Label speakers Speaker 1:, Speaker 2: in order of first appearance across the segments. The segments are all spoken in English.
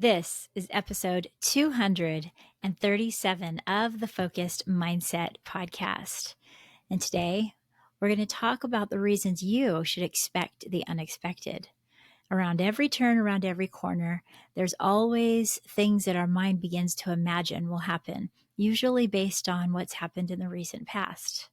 Speaker 1: This is episode 237 of the Focused Mindset podcast. And today we're going to talk about the reasons you should expect the unexpected. Around every turn, around every corner, there's always things that our mind begins to imagine will happen, usually based on what's happened in the recent past.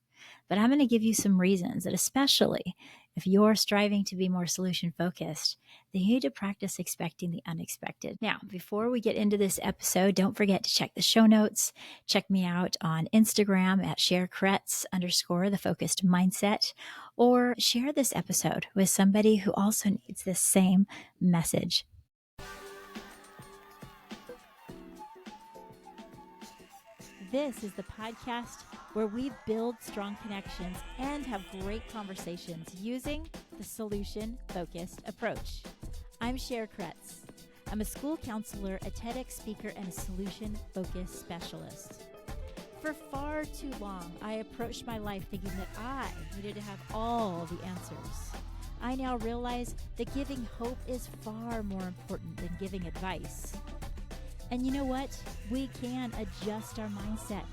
Speaker 1: But I'm going to give you some reasons that, especially if you're striving to be more solution focused, that you need to practice expecting the unexpected. Now, before we get into this episode, don't forget to check the show notes. Check me out on Instagram at Cher _the focused mindset, or share this episode with somebody who also needs this same message. This is the podcast where we build strong connections and have great conversations using the solution-focused approach. I'm Cher. I'm a school counselor, a TEDx speaker, and a solution-focused specialist. For far too long, I approached my life thinking that I needed to have all the answers. I now realize that giving hope is far more important than giving advice. And you know what? We can adjust our mindset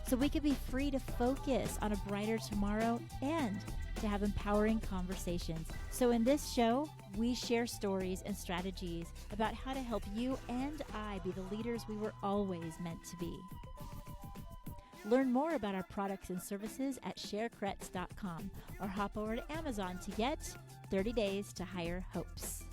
Speaker 1: so we can be free to focus on a brighter tomorrow and to have empowering conversations. So in this show, we share stories and strategies about how to help you and I be the leaders we were always meant to be. Learn more about our products and services at sharekretz.com or hop over to Amazon to get 30 Days to Higher Hopes.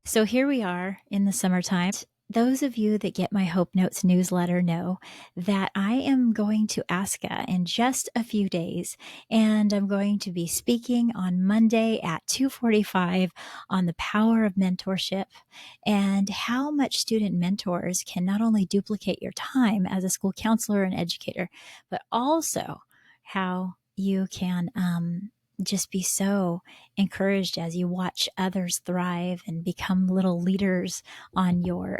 Speaker 1: So here we are in the summertime. Those of you that get my Hope Notes newsletter know that I am going to ASCA in just a few days, and I'm going to be speaking on Monday at 2:45 on the power of mentorship and how much student mentors can not only duplicate your time as a school counselor and educator, but also how you can just be so encouraged as you watch others thrive and become little leaders on your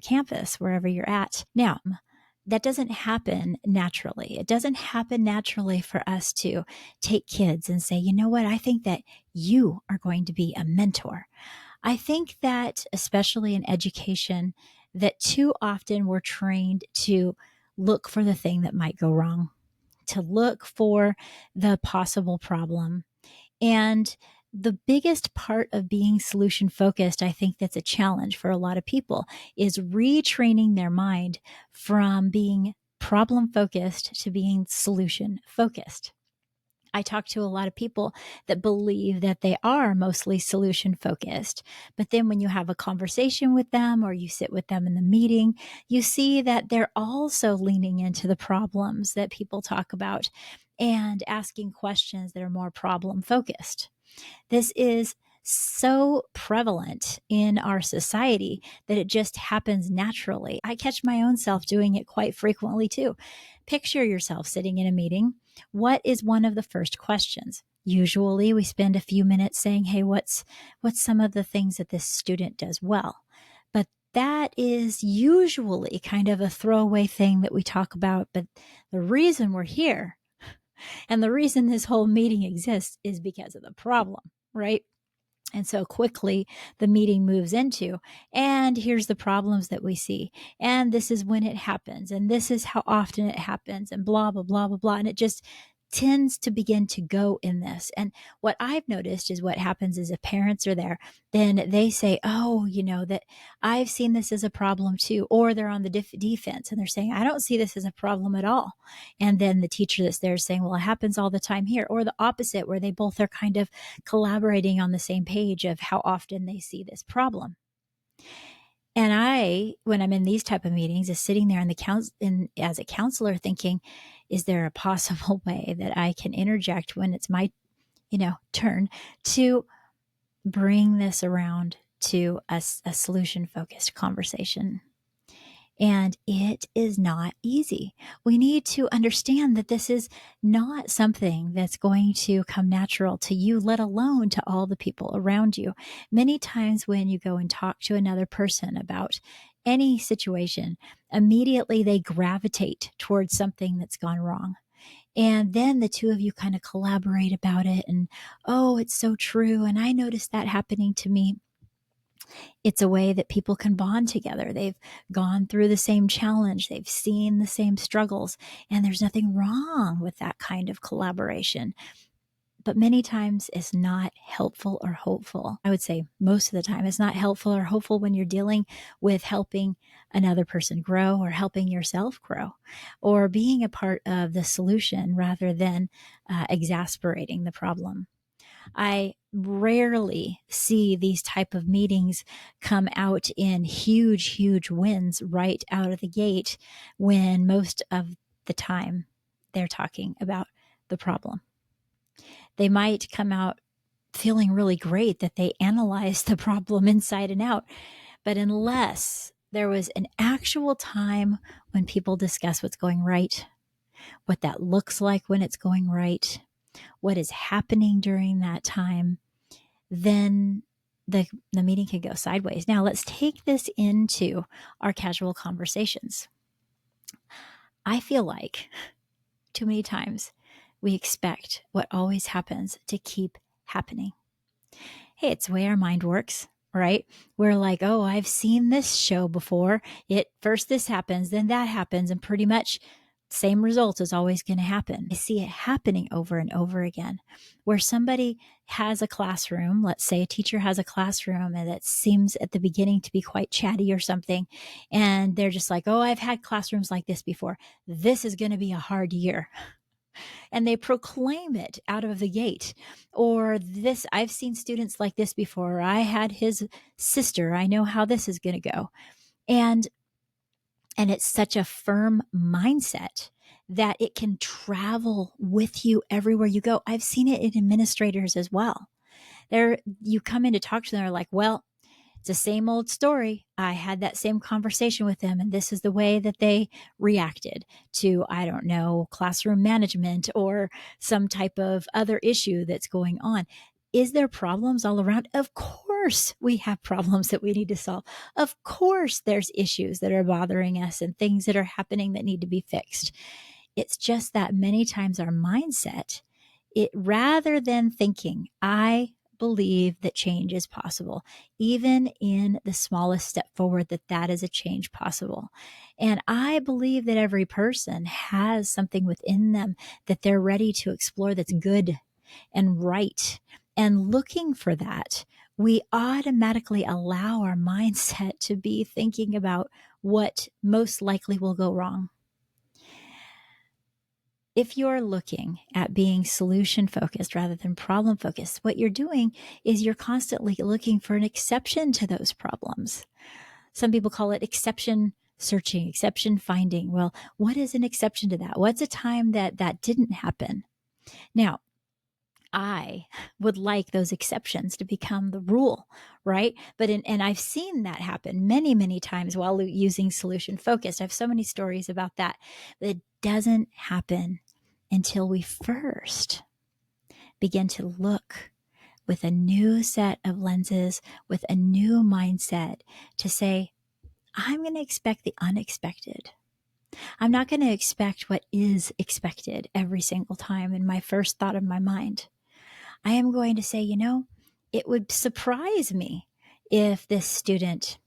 Speaker 1: campus, wherever you're at. Now, that doesn't happen naturally. It doesn't happen naturally for us to take kids and say, you know what, I think that you are going to be a mentor. I think that, especially in education, that too often we're trained to look for the thing that might go wrong, to look for the possible problem. And the biggest part of being solution focused, I think that's a challenge for a lot of people, is retraining their mind from being problem focused to being solution focused. I talk to a lot of people that believe that they are mostly solution focused. But then when you have a conversation with them or you sit with them in the meeting, you see that they're also leaning into the problems that people talk about and asking questions that are more problem focused. This is so prevalent in our society that it just happens naturally. I catch my own self doing it quite frequently too. Picture yourself sitting in a meeting. What is one of the first questions? Usually we spend a few minutes saying, hey, what's some of the things that this student does well? But that is usually kind of a throwaway thing that we talk about. But the reason we're here and the reason this whole meeting exists is because of the problem, right? And so quickly the meeting moves into, and here's the problems that we see. And this is when it happens. And this is how often it happens, and blah, blah, blah, blah, blah. And it just tends to begin to go in this. And what I've noticed is what happens is if parents are there, then they say, oh, you know, that I've seen this as a problem too. Or they're on the defense and they're saying, I don't see this as a problem at all. And then the teacher that's there is saying, well, it happens all the time here. Or the opposite, where they both are kind of collaborating on the same page of how often they see this problem. And I, when I'm in these type of meetings, is sitting there as a counselor thinking, is there a possible way that I can interject when it's my, turn to bring this around to a solution-focused conversation? And it is not easy. We need to understand that this is not something that's going to come natural to you, let alone to all the people around you. Many times when you go and talk to another person about any situation, immediately they gravitate towards something that's gone wrong. And then the two of you kind of collaborate about it. And, oh, it's so true. And I noticed that happening to me. It's a way that people can bond together. They've gone through the same challenge, they've seen the same struggles, and there's nothing wrong with that kind of collaboration. But many times it's not helpful or hopeful. I would say most of the time it's not helpful or hopeful when you're dealing with helping another person grow or helping yourself grow or being a part of the solution rather than exasperating the problem. I rarely see these type of meetings come out in huge wins right out of the gate when most of the time they're talking about the problem. They might come out feeling really great that they analyzed the problem inside and out, but unless there was an actual time when people discuss what's going right, what that looks like when it's going right, what is happening during that time, then the meeting can go sideways. Now, let's take this into our casual conversations. I feel like too many times we expect what always happens to keep happening. Hey, it's the way our mind works, right? We're like, oh, I've seen this show before. First this happens, then that happens, and pretty much same result is always going to happen. I see it happening over and over again where somebody has a classroom. Let's say a teacher has a classroom and that seems at the beginning to be quite chatty or something. And they're just like, oh, I've had classrooms like this before. This is going to be a hard year. And they proclaim it out of the gate. Or this, I've seen students like this before. I had his sister. I know how this is going to go. And it's such a firm mindset that it can travel with you everywhere you go. I've seen it in administrators as well. You come in to talk to them, they're like, well, it's the same old story. I had that same conversation with them, and this is the way that they reacted to, I don't know, classroom management or some type of other issue that's going on. Is there problems all around? Of course we have problems that we need to solve. Of course there's issues that are bothering us and things that are happening that need to be fixed. It's just that many times our mindset, rather than thinking, I believe that change is possible, even in the smallest step forward, that is a change possible. And I believe that every person has something within them that they're ready to explore that's good and right. And looking for that, we automatically allow our mindset to be thinking about what most likely will go wrong. If you're looking at being solution focused rather than problem focused, what you're doing is you're constantly looking for an exception to those problems. Some people call it exception searching, exception finding. Well, what is an exception to that? What's a time that didn't happen? Now, I would like those exceptions to become the rule, right? And I've seen that happen many times while using solution focused. I have so many stories about that. But it doesn't happen until we first begin to look with a new set of lenses, with a new mindset to say, I'm going to expect the unexpected. I'm not going to expect what is expected every single time in my first thought of my mind. I am going to say, it would surprise me if this student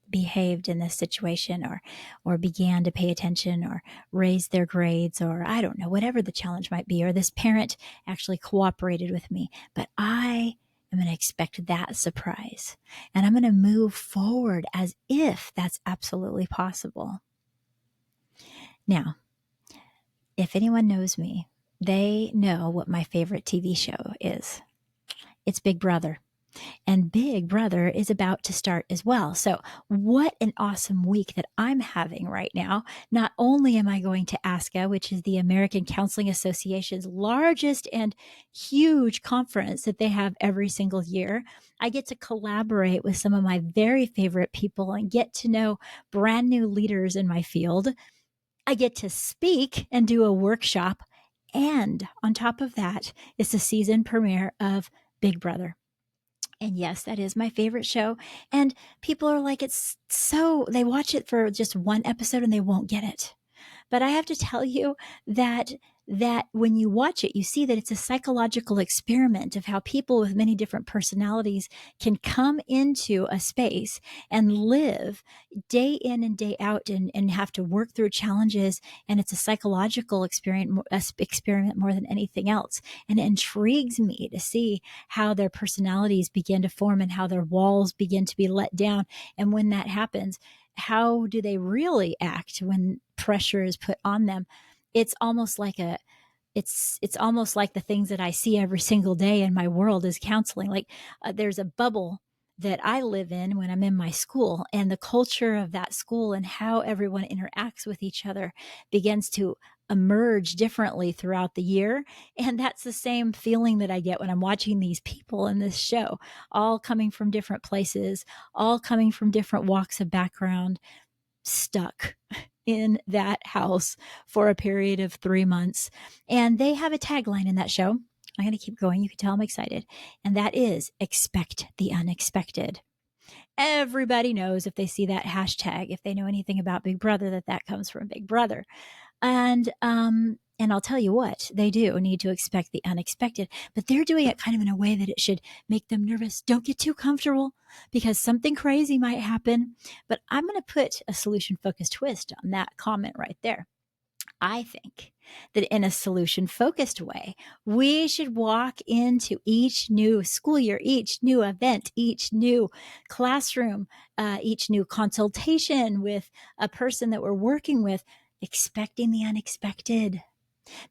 Speaker 1: behaved in this situation or began to pay attention or raise their grades, or I don't know, whatever the challenge might be, or this parent actually cooperated with me. But I am going to expect that surprise, and I'm going to move forward as if that's absolutely possible. Now, if anyone knows me, they know what my favorite TV show is. It's Big Brother. And Big Brother is about to start as well. So what an awesome week that I'm having right now. Not only am I going to ASCA, which is the American Counseling Association's largest and huge conference that they have every single year, I get to collaborate with some of my very favorite people and get to know brand new leaders in my field. I get to speak and do a workshop. And on top of that, it's the season premiere of Big Brother. And yes, that is my favorite show. And people are like, they watch it for just one episode and they won't get it. But I have to tell you that that when you watch it, you see that it's a psychological experiment of how people with many different personalities can come into a space and live day in and day out and have to work through challenges. And it's a psychological experiment more than anything else. And it intrigues me to see how their personalities begin to form and how their walls begin to be let down. And when that happens, how do they really act when pressure is put on them? It's almost like it's almost like the things that I see every single day in my world is counseling. Like there's a bubble that I live in when I'm in my school, and the culture of that school and how everyone interacts with each other begins to emerge differently throughout the year. And that's the same feeling that I get when I'm watching these people in this show, all coming from different places, all coming from different walks of background, stuck in that house for a period of 3 months. And they have a tagline in that show. I'm going to keep going. You can tell I'm excited. And that is expect the unexpected. Everybody knows if they see that hashtag, if they know anything about Big Brother, that comes from Big Brother. And I'll tell you what, they do need to expect the unexpected, but they're doing it kind of in a way that it should make them nervous. Don't get too comfortable because something crazy might happen. But I'm going to put a solution focused twist on that comment right there. I think that in a solution focused way, we should walk into each new school year, each new event, each new classroom, each new consultation with a person that we're working with, expecting the unexpected,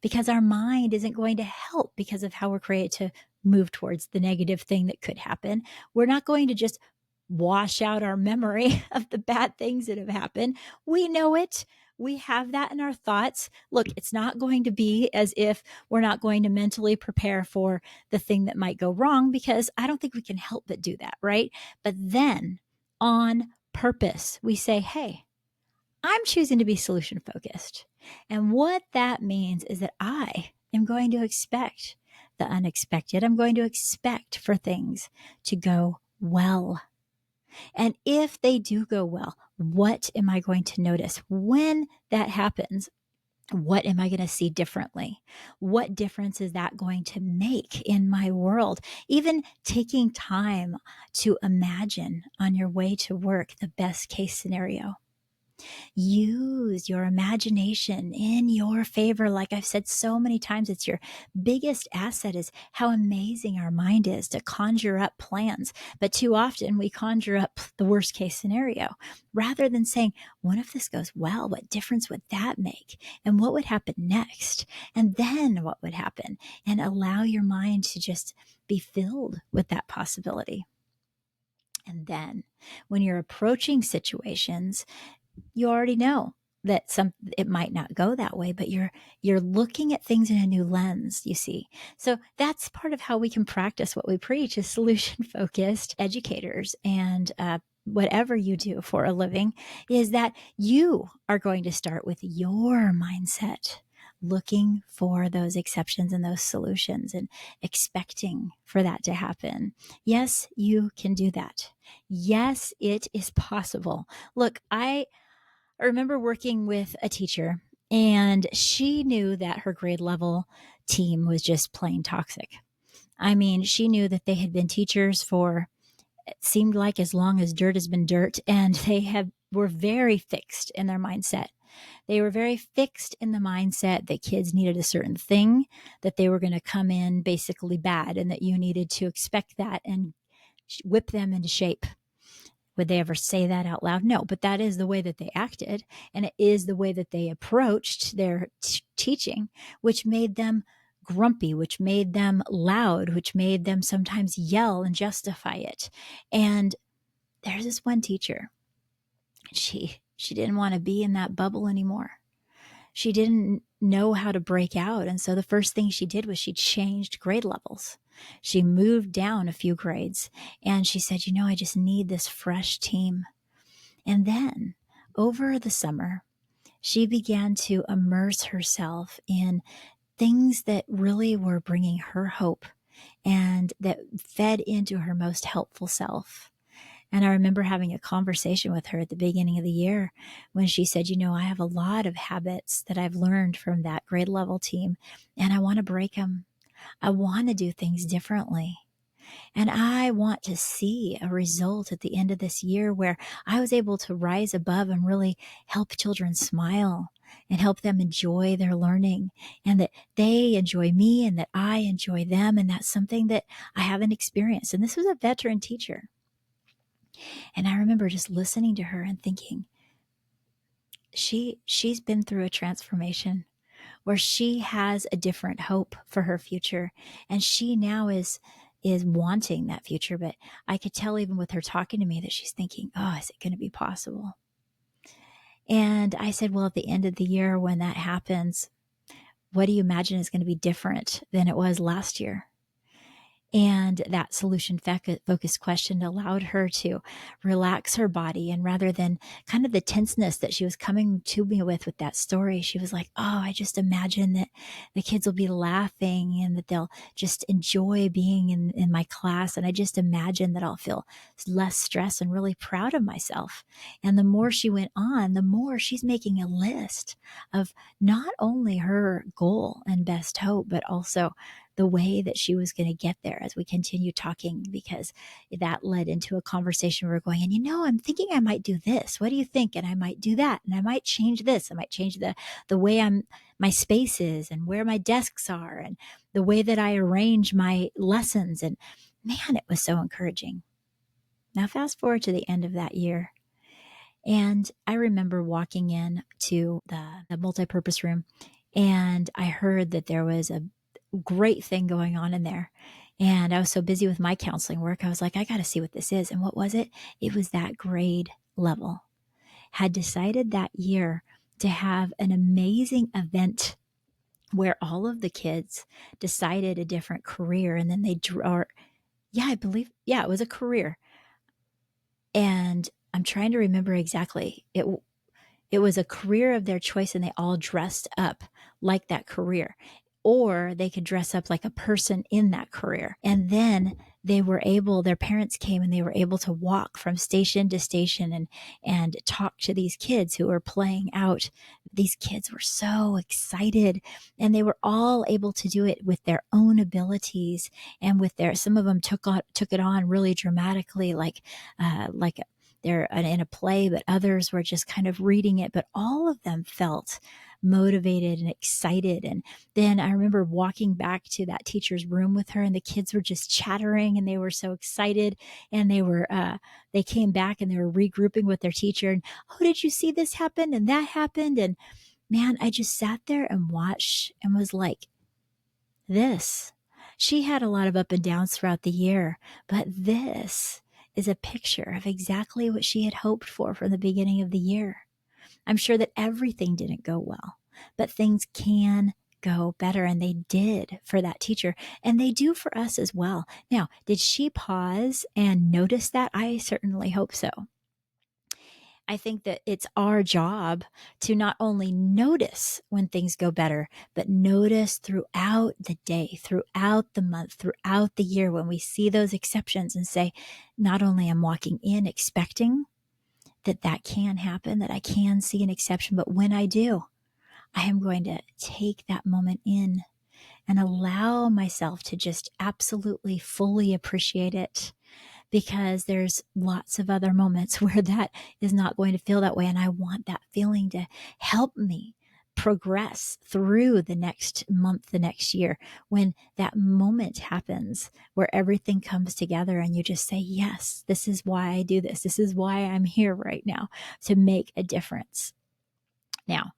Speaker 1: because our mind isn't going to help because of how we're created to move towards the negative thing that could happen. We're not going to just wash out our memory of the bad things that have happened. We know it. We have that in our thoughts. Look, it's not going to be as if we're not going to mentally prepare for the thing that might go wrong, because I don't think we can help but do that, right? But then on purpose, we say, hey, I'm choosing to be solution focused. And what that means is that I am going to expect the unexpected. I'm going to expect for things to go well. And if they do go well, what am I going to notice? When that happens, what am I going to see differently? What difference is that going to make in my world? Even taking time to imagine on your way to work the best case scenario. Use your imagination in your favor. Like I've said so many times, it's your biggest asset is how amazing our mind is to conjure up plans. But too often we conjure up the worst case scenario rather than saying, what if this goes well? What difference would that make? And what would happen next? And then what would happen? And allow your mind to just be filled with that possibility. And then when you're approaching situations, you already know that it might not go that way, but you're looking at things in a new lens, you see. So that's part of how we can practice what we preach as solution focused educators. And whatever you do for a living, is that you are going to start with your mindset, looking for those exceptions and those solutions and expecting for that to happen. Yes, you can do that. Yes, it is possible. Look, I remember working with a teacher, and she knew that her grade level team was just plain toxic. I mean, she knew that they had been teachers for, it seemed like, as long as dirt has been dirt, and were very fixed in their mindset. They were very fixed in the mindset that kids needed a certain thing, that they were going to come in basically bad, and that you needed to expect that and whip them into shape. Would they ever say that out loud? No, but that is the way that they acted. And it is the way that they approached their teaching, which made them grumpy, which made them loud, which made them sometimes yell and justify it. And there's this one teacher. She didn't want to be in that bubble anymore. She didn't know how to break out. And so the first thing she did was she changed grade levels. She moved down a few grades, and she said, I just need this fresh team. And then over the summer, she began to immerse herself in things that really were bringing her hope and that fed into her most helpful self. And I remember having a conversation with her at the beginning of the year when she said, I have a lot of habits that I've learned from that grade level team, and I want to break them. I want to do things differently. And I want to see a result at the end of this year where I was able to rise above and really help children smile and help them enjoy their learning, and that they enjoy me and that I enjoy them. And that's something that I haven't experienced. And this was a veteran teacher. And I remember just listening to her and thinking, she's been through a transformation where she has a different hope for her future, and she now is wanting that future. But I could tell even with her talking to me that she's thinking, oh, is it going to be possible? And I said, well, at the end of the year, when that happens, what do you imagine is going to be different than it was last year? And that solution focused question allowed her to relax her body. And rather than kind of the tenseness that she was coming to me with that story, she was like, oh, I just imagine that the kids will be laughing and that they'll just enjoy being in my class. And I just imagine that I'll feel less stress and really proud of myself. And the more she went on, the more she's making a list of not only her goal and best hope, but also the way that she was going to get there as we continue talking, because that led into a conversation where we're going, and I'm thinking I might do this. What do you think? And I might do that. And I might change this. I might change the way my space is and where my desks are and the way that I arrange my lessons. And man, it was so encouraging. Now, fast forward to the end of that year. And I remember walking in to the multipurpose room, and I heard that there was a great thing going on in there. And I was so busy with my counseling work, I was like, I got to see what this is. And what was it? It was that grade level had decided that year to have an amazing event where all of the kids decided a different career, and then they it was a career. And I'm trying to remember exactly. It was a career of their choice, and they all dressed up like that career. Or they could dress up like a person in that career. And then their parents came and they were able to walk from station to station and talk to these kids who were playing out. These kids were so excited, and they were all able to do it with their own abilities and some of them took it on really dramatically, like they're in a play, but others were just kind of reading it. But all of them felt motivated and excited. And then I remember walking back to that teacher's room with her, and the kids were just chattering and they were so excited. And they came back and they were regrouping with their teacher. And, oh, did you see this happen? And that happened. And man, I just sat there and watched and was like, this. She had a lot of up and downs throughout the year, but this is a picture of exactly what she had hoped for from the beginning of the year. I'm sure that everything didn't go well, but things can go better, and they did for that teacher, and they do for us as well. Now, did she pause and notice that? I certainly hope so. I think that it's our job to not only notice when things go better, but notice throughout the day, throughout the month, throughout the year, when we see those exceptions and say, not only I'm walking in expecting that can happen, that I can see an exception, but when I do, I am going to take that moment in and allow myself to just absolutely fully appreciate it, because there's lots of other moments where that is not going to feel that way. And I want that feeling to help me progress through the next month, the next year, when that moment happens where everything comes together and you just say, yes, this is why I do this. This is why I'm here right now, to make a difference. Now,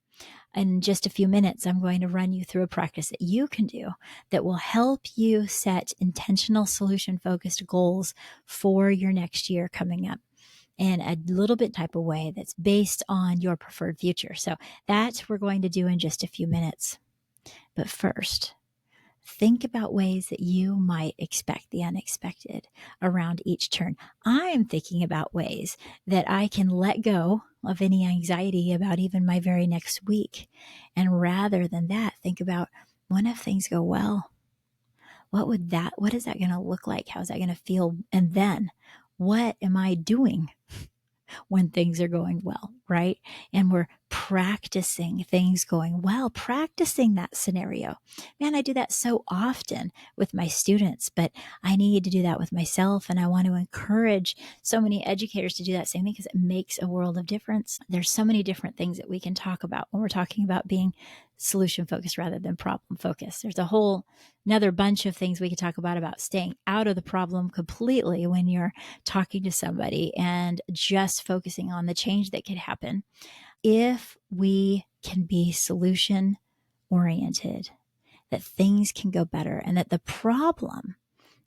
Speaker 1: in just a few minutes, I'm going to run you through a practice that you can do that will help you set intentional, solution-focused goals for your next year coming up in a little bit type of way that's based on your preferred future. So that we're going to do in just a few minutes. But first, think about ways that you might expect the unexpected around each turn. I'm thinking about ways that I can let go of any anxiety about even my very next week. And rather than that, think about, what if things go well? What is that going to look like? How's that going to feel? And then what am I doing when things are going well, right? And we're practicing things going well, practicing that scenario. Man, I do that so often with my students, but I need to do that with myself. And I want to encourage so many educators to do that same thing because it makes a world of difference. There's so many different things that we can talk about when we're talking about being solution focused rather than problem focused. There's a whole another bunch of things we could talk about staying out of the problem completely when you're talking to somebody and just focusing on the change that could happen. If we can be solution oriented, that things can go better and that the problem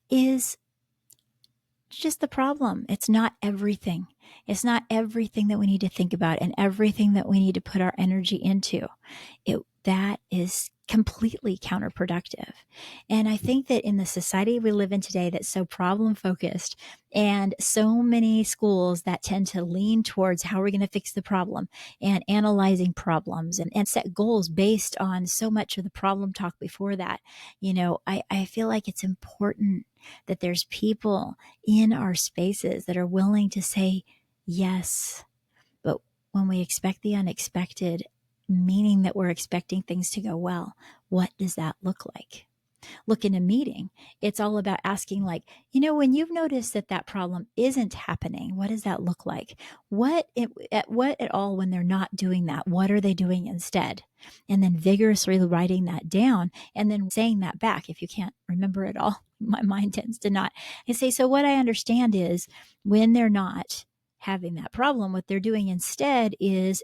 Speaker 1: is just the problem. It's not everything. It's not everything that we need to think about and everything that we need to put our energy into. That is completely counterproductive. And I think that in the society we live in today that's so problem focused and so many schools that tend to lean towards how we're going to fix the problem and analyzing problems and set goals based on so much of the problem talk before that, I feel like it's important that there's people in our spaces that are willing to say yes. But when we expect the unexpected, meaning that we're expecting things to go well, what does that look like? Look, in a meeting, it's all about asking, like, when you've noticed that problem isn't happening, what does that look like? What at all when they're not doing that? What are they doing instead? And then vigorously writing that down and then saying that back. If you can't remember it all, my mind tends to not. I say, so what I understand is when they're not having that problem, what they're doing instead is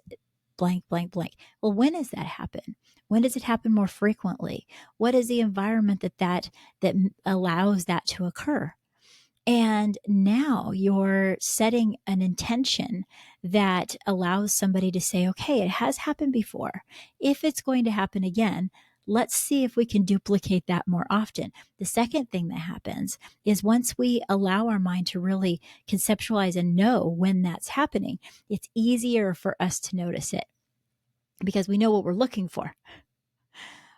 Speaker 1: blank, blank, blank. Well, when does that happen? When does it happen more frequently? What is the environment that allows that to occur? And now you're setting an intention that allows somebody to say, okay, it has happened before. If it's going to happen again, let's see if we can duplicate that more often. The second thing that happens is once we allow our mind to really conceptualize and know when that's happening, it's easier for us to notice it because we know what we're looking for.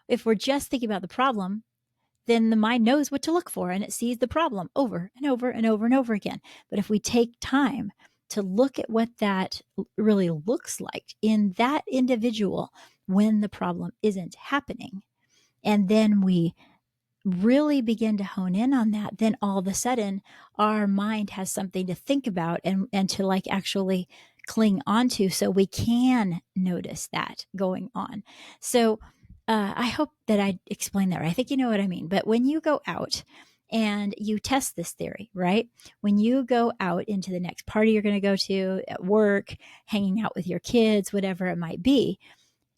Speaker 1: If we're just thinking about the problem, then the mind knows what to look for and it sees the problem over and over and over and over again. But if we take time to look at what that really looks like in that individual when the problem isn't happening, and then we really begin to hone in on that, then all of a sudden our mind has something to think about and to like actually cling onto so we can notice that going on. So I hope that I explained that right. I think you know what I mean. But when you go out and you test this theory, right? When you go out into the next party you're going to go to, at work, hanging out with your kids, whatever it might be,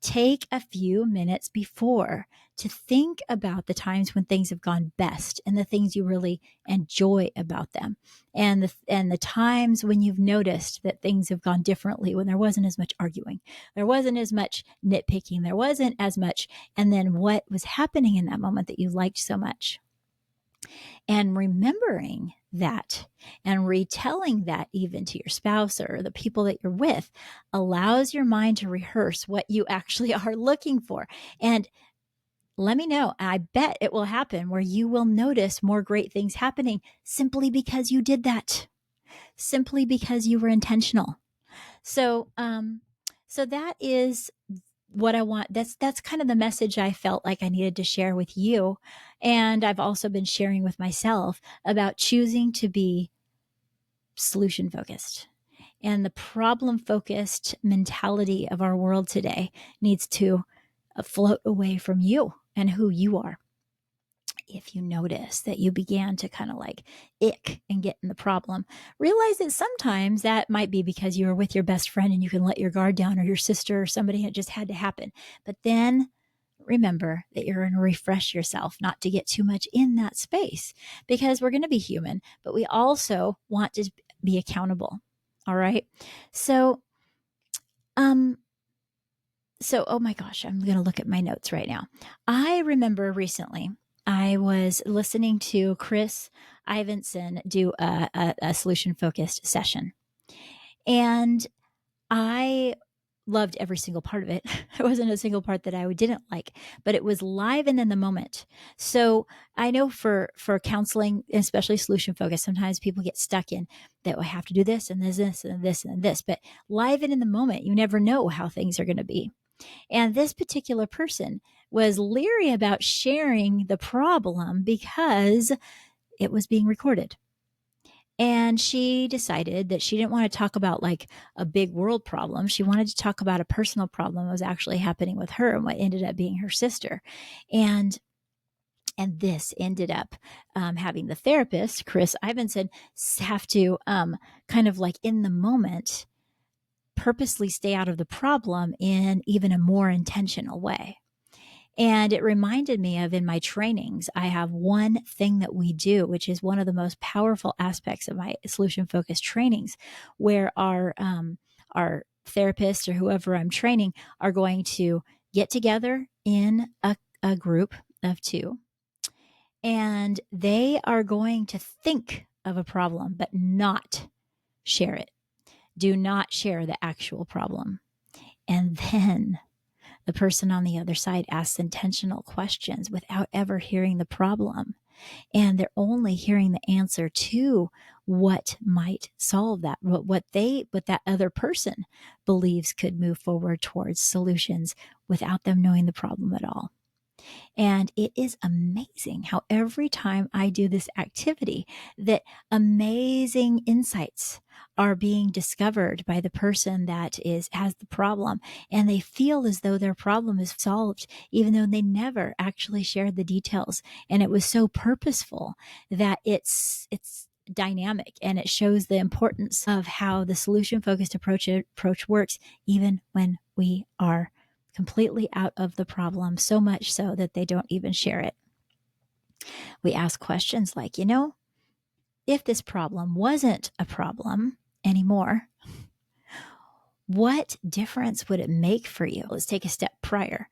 Speaker 1: take a few minutes before to think about the times when things have gone best and the things you really enjoy about them, and the times when you've noticed that things have gone differently, when there wasn't as much arguing, there wasn't as much nitpicking, there wasn't as much, and then what was happening in that moment that you liked so much. And remembering that and retelling that even to your spouse or the people that you're with allows your mind to rehearse what you actually are looking for. And let me know. I bet it will happen where you will notice more great things happening simply because you did that, simply because you were intentional. So that is what I want. That's kind of the message I felt like I needed to share with you. And I've also been sharing with myself about choosing to be solution focused. And the problem focused mentality of our world today needs to float away from you and who you are. If you notice that you began to kind of like ick and get in the problem, realize that sometimes that might be because you were with your best friend and you can let your guard down, or your sister or somebody, and it just had to happen. But then remember that you're going to refresh yourself not to get too much in that space, because we're going to be human, but we also want to be accountable. All right. So, oh my gosh, I'm going to look at my notes right now. I remember recently I was listening to Chris Ivanson do a solution focused session. And I loved every single part of it. There wasn't a single part that I didn't like, but it was live and in the moment. So I know for counseling, especially solution focused, sometimes people get stuck in that I have to do this and this and this and this. But live and in the moment, you never know how things are going to be. And this particular person was leery about sharing the problem because it was being recorded. And she decided that she didn't want to talk about like a big world problem. She wanted to talk about a personal problem that was actually happening with her and what ended up being her sister. And this ended up having the therapist, Chris Ivanson, have to kind of like in the moment purposely stay out of the problem in even a more intentional way. And it reminded me of in my trainings, I have one thing that we do, which is one of the most powerful aspects of my solution focused trainings, where our therapist or whoever I'm training are going to get together in a group of two, and they are going to think of a problem, but not share it. Do not share the actual problem. And then the person on the other side asks intentional questions without ever hearing the problem. And they're only hearing the answer to what might solve that, what that other person believes could move forward towards solutions without them knowing the problem at all. And it is amazing how every time I do this activity, that amazing insights are being discovered by the person that has the problem, and they feel as though their problem is solved, even though they never actually shared the details. And it was so purposeful that it's dynamic, and it shows the importance of how the solution focused approach works, even when we are completely out of the problem, so much so that they don't even share it. We ask questions like, if this problem wasn't a problem anymore, what difference would it make for you? Let's take a step prior.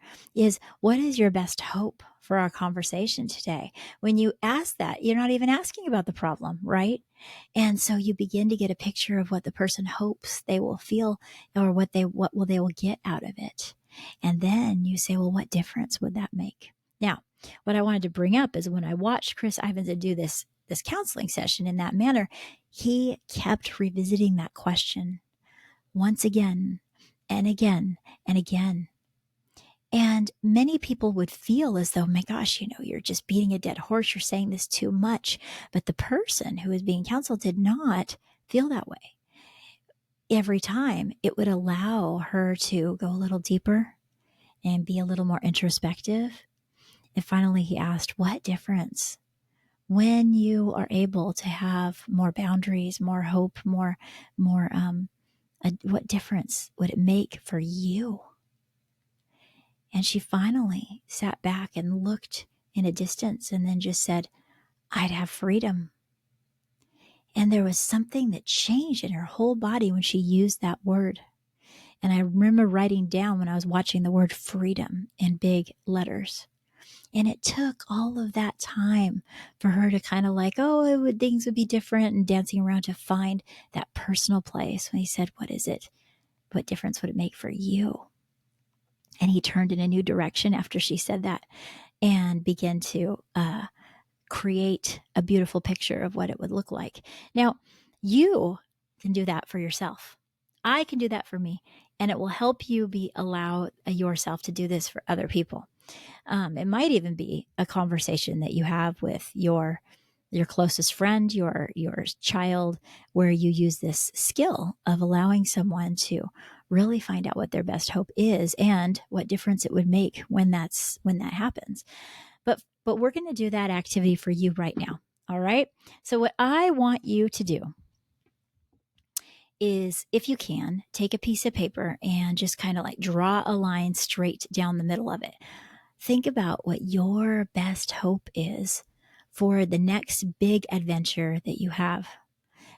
Speaker 1: What is your best hope for our conversation today? When you ask that, you're not even asking about the problem, right? And so you begin to get a picture of what the person hopes they will feel, or what they will get out of it. And then you say, well, what difference would that make? Now, what I wanted to bring up is when I watched Chris Ivanson do this counseling session in that manner, he kept revisiting that question once again and again and again. And many people would feel as though, my gosh, you're just beating a dead horse. You're saying this too much. But the person who was being counseled did not feel that way. Every time it would allow her to go a little deeper and be a little more introspective. And finally, he asked, what difference when you are able to have more boundaries, more hope, more what difference would it make for you? And she finally sat back and looked in a distance and then just said, I'd have freedom. And there was something that changed in her whole body when she used that word. And I remember writing down when I was watching the word freedom in big letters. And it took all of that time for her to kind of like, things would be different, and dancing around to find that personal place when he said, what is it? What difference would it make for you? And he turned in a new direction after she said that and began to create a beautiful picture of what it would look like. Now, you can do that for yourself. I can do that for me. And it will help you allow yourself to do this for other people. It might even be a conversation that you have with your closest friend, your child, where you use this skill of allowing someone to really find out what their best hope is and what difference it would make when that happens. But we're going to do that activity for you right now. All right. So what I want you to do is, if you can, take a piece of paper and just kind of like draw a line straight down the middle of it. Think about what your best hope is for the next big adventure that you have.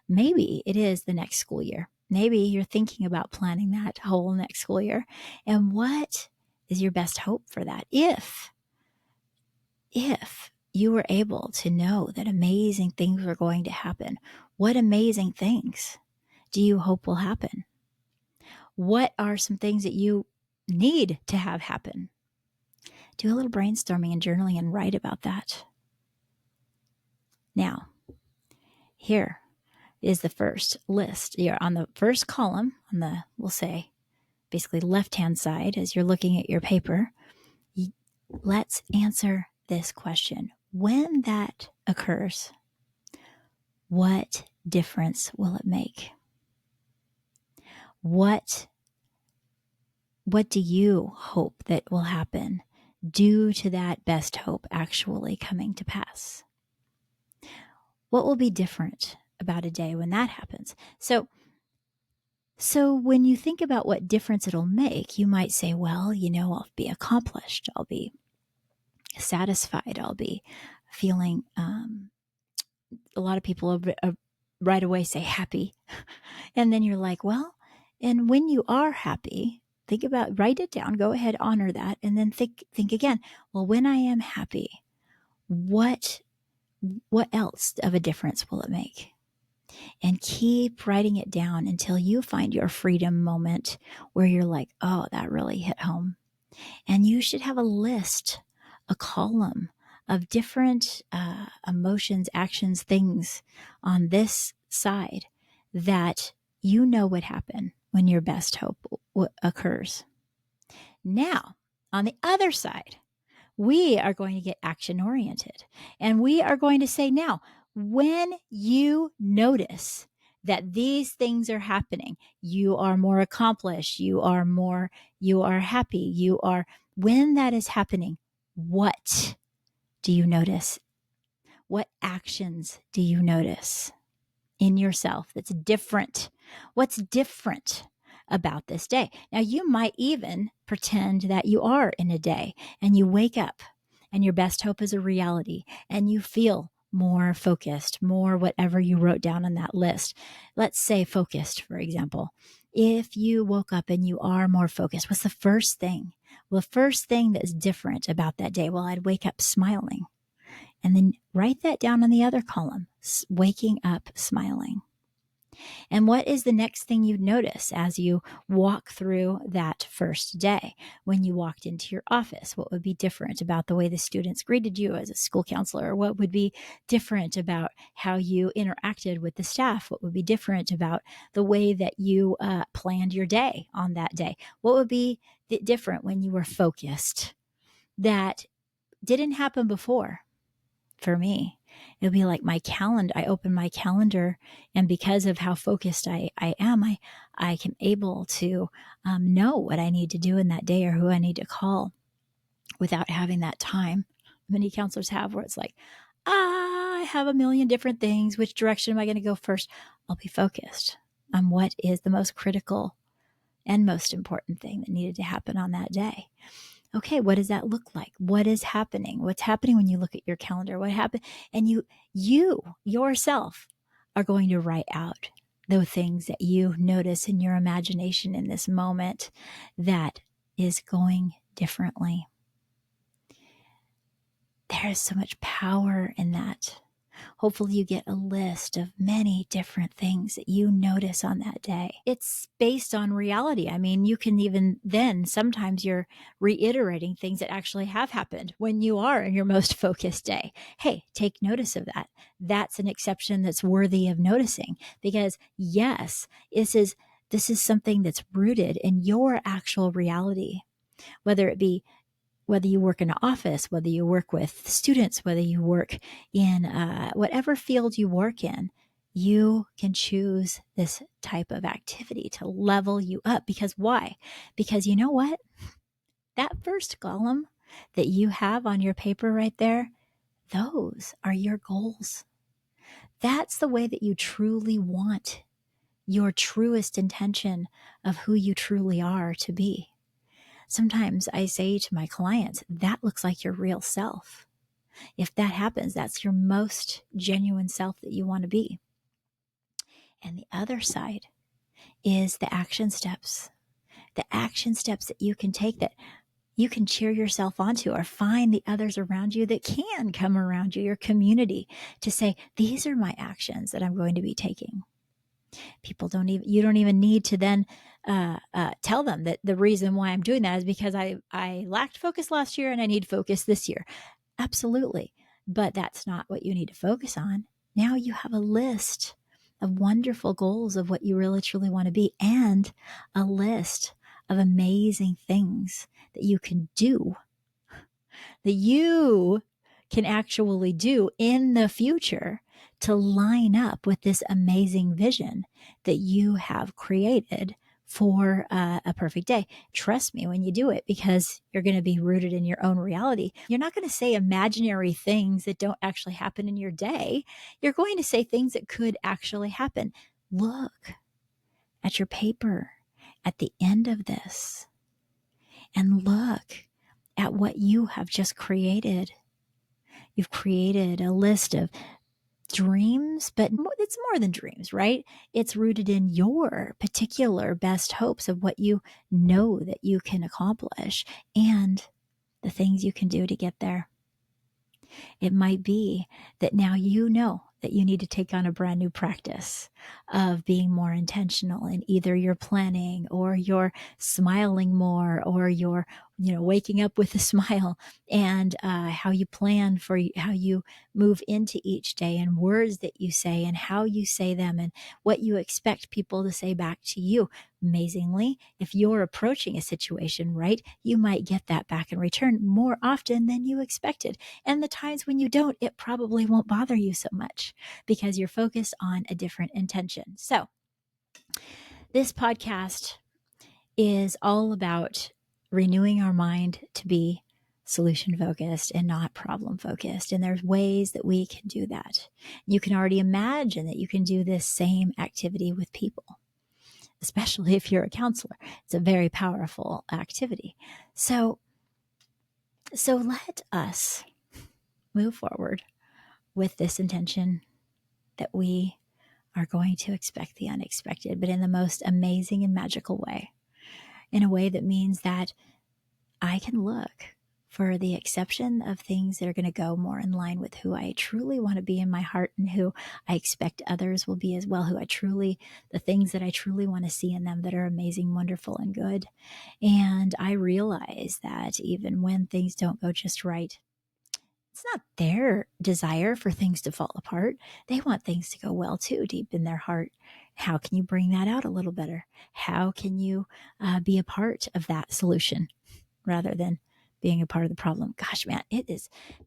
Speaker 1: Maybe it is the next school year. Maybe you're thinking about planning that whole next school year. And what is your best hope for that? If you were able to know that amazing things were going to happen, what amazing things do you hope will happen? What are some things that you need to have happen? Do a little brainstorming and journaling and write about that. Now, here is the first list. You're on the first column, on the, we'll say, basically left-hand side as you're looking at your paper. Let's answer this question. When that occurs, what difference will it make? What do you hope that will happen due to that best hope actually coming to pass? What will be different about a day when that happens? So when you think about what difference it'll make, you might say, well, I'll be accomplished. I'll be satisfied. I'll be feeling, a lot of people right away say happy. And then you're like, well, and when you are happy, think about, write it down, go ahead, honor that. And then think again, well, when I am happy, what else of a difference will it make? And keep writing it down until you find your freedom moment where you're like, oh, that really hit home. And you should have a list, a column of different emotions, actions, things on this side that would happen when your best hope occurs. Now, on the other side, we are going to get action oriented, and we are going to say, now, when you notice that these things are happening, you are more accomplished, you are happy, when that is happening, what do you notice? What actions do you notice in yourself that's different? What's different about this day? Now, you might even pretend that you are in a day and you wake up and your best hope is a reality and you feel more focused, more whatever you wrote down on that list. Let's say focused, for example. If you woke up and you are more focused, what's the first thing? Well, the first thing that's different about that day, well, I'd wake up smiling. And then write that down on the other column, waking up smiling. And what is the next thing you'd notice as you walk through that first day? When you walked into your office, what would be different about the way the students greeted you as a school counselor? What would be different about how you interacted with the staff? What would be different about the way that you planned your day on that day? What would be different when you were focused that didn't happen before? For me, it'll be like my calendar. I open my calendar, and because of how focused I am, I am able to know what I need to do in that day or who I need to call without having that time many counselors have where it's like, I have a million different things. Which direction am I going to go first? I'll be focused on what is the most critical and most important thing that needed to happen on that day. Okay, what does that look like? What is happening? What's happening when you look at your calendar? What happened? And you yourself are going to write out the things that you notice in your imagination in this moment that is going differently. There is so much power in that. Hopefully you get a list of many different things that you notice on that day. It's based on reality. I mean, you can even then, sometimes you're reiterating things that actually have happened when you are in your most focused day. Hey, take notice of that. That's an exception that's worthy of noticing, because yes, this is something that's rooted in your actual reality, whether you work in an office, whether you work with students, whether you work in whatever field you work in, you can choose this type of activity to level you up. Because why? Because you know what? That first column that you have on your paper right there, those are your goals. That's the way that you truly want your truest intention of who you truly are to be. Sometimes I say to my clients, that looks like your real self. If that happens, that's your most genuine self that you want to be. And the other side is the action steps. The action steps that you can take, that you can cheer yourself onto, or find the others around you that can come around you, your community, to say, these are my actions that I'm going to be taking. You don't even need to then tell them that the reason why I'm doing that is because I lacked focus last year and I need focus this year. Absolutely. But that's not what you need to focus on. Now you have a list of wonderful goals of what you really truly want to be, and a list of amazing things that you can do, that you can actually do in the future to line up with this amazing vision that you have created for a perfect day. Trust me when you do it, because you're going to be rooted in your own reality. You're not going to say imaginary things that don't actually happen in your day. You're going to say things that could actually happen. Look at your paper at the end of this and look at what you have just created. You've created a list of dreams, but it's more than dreams, right? It's rooted in your particular best hopes of what you know that you can accomplish and the things you can do to get there. It might be that now you know that you need to take on a brand new practice of being more intentional in either your planning or your smiling more, or your, waking up with a smile, and how you plan for how you move into each day, and words that you say and how you say them and what you expect people to say back to you. Amazingly, if you're approaching a situation right, you might get that back in return more often than you expected. And the times when you don't, it probably won't bother you so much because you're focused on a different intention. So, this podcast is all about renewing our mind to be solution focused and not problem focused. And there's ways that we can do that. You can already imagine that you can do this same activity with people, especially if you're a counselor. It's a very powerful activity. So let us move forward with this intention that we are going to expect the unexpected, but in the most amazing and magical way, in a way that means that I can look for the exception of things that are going to go more in line with who I truly want to be in my heart, and who I expect others will be as well, the things that I truly want to see in them that are amazing, wonderful, and good. And I realize that even when things don't go just right, it's not their desire for things to fall apart. They want things to go well too, deep in their heart. How can you bring that out a little better? How can you be a part of that solution rather than being a part of the problem? Gosh, man,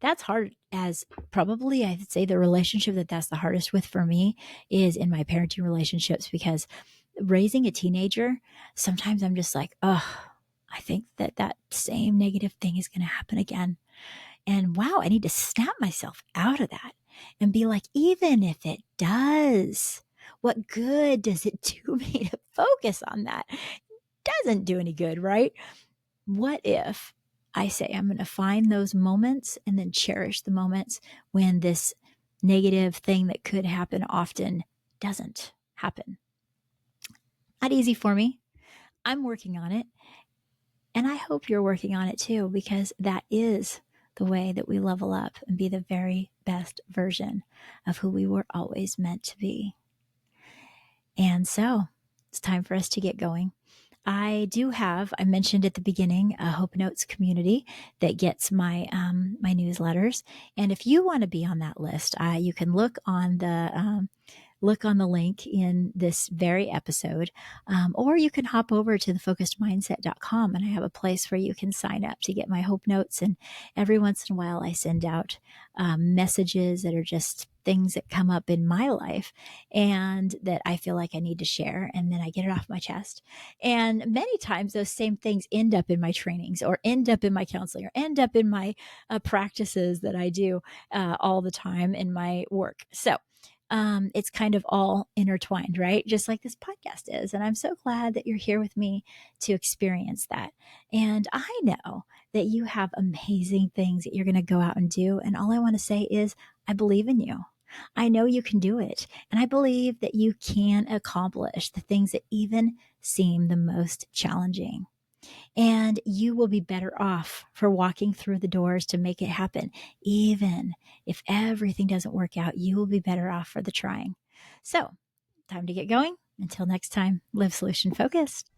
Speaker 1: that's hard. As probably I'd say the relationship that's the hardest with for me is in my parenting relationships, because raising a teenager, sometimes I'm just like, oh, I think that same negative thing is going to happen again. And wow, I need to snap myself out of that and be like, even if it does, what good does it do me to focus on that? Doesn't do any good, right? What if I say I'm going to find those moments and then cherish the moments when this negative thing that could happen often doesn't happen? Not easy for me. I'm working on it. And I hope you're working on it too, because that is the way that we level up and be the very best version of who we were always meant to be. And so it's time for us to get going. I mentioned at the beginning, a Hope Notes community that gets my newsletters. And if you want to be on that list, you can look on the link in this very episode, or you can hop over to thefocusedmindset.com, and I have a place where you can sign up to get my Hope Notes. And every once in a while, I send out messages that are just things that come up in my life and that I feel like I need to share, and then I get it off my chest. And many times those same things end up in my trainings, or end up in my counseling, or end up in my practices that I do all the time in my work. So it's kind of all intertwined, right? Just like this podcast is. And I'm so glad that you're here with me to experience that. And I know that you have amazing things that you're going to go out and do. And all I want to say is, I believe in you. I know you can do it. And I believe that you can accomplish the things that even seem the most challenging. And you will be better off for walking through the doors to make it happen. Even if everything doesn't work out, you will be better off for the trying. So time to get going. Until next time, live solution focused.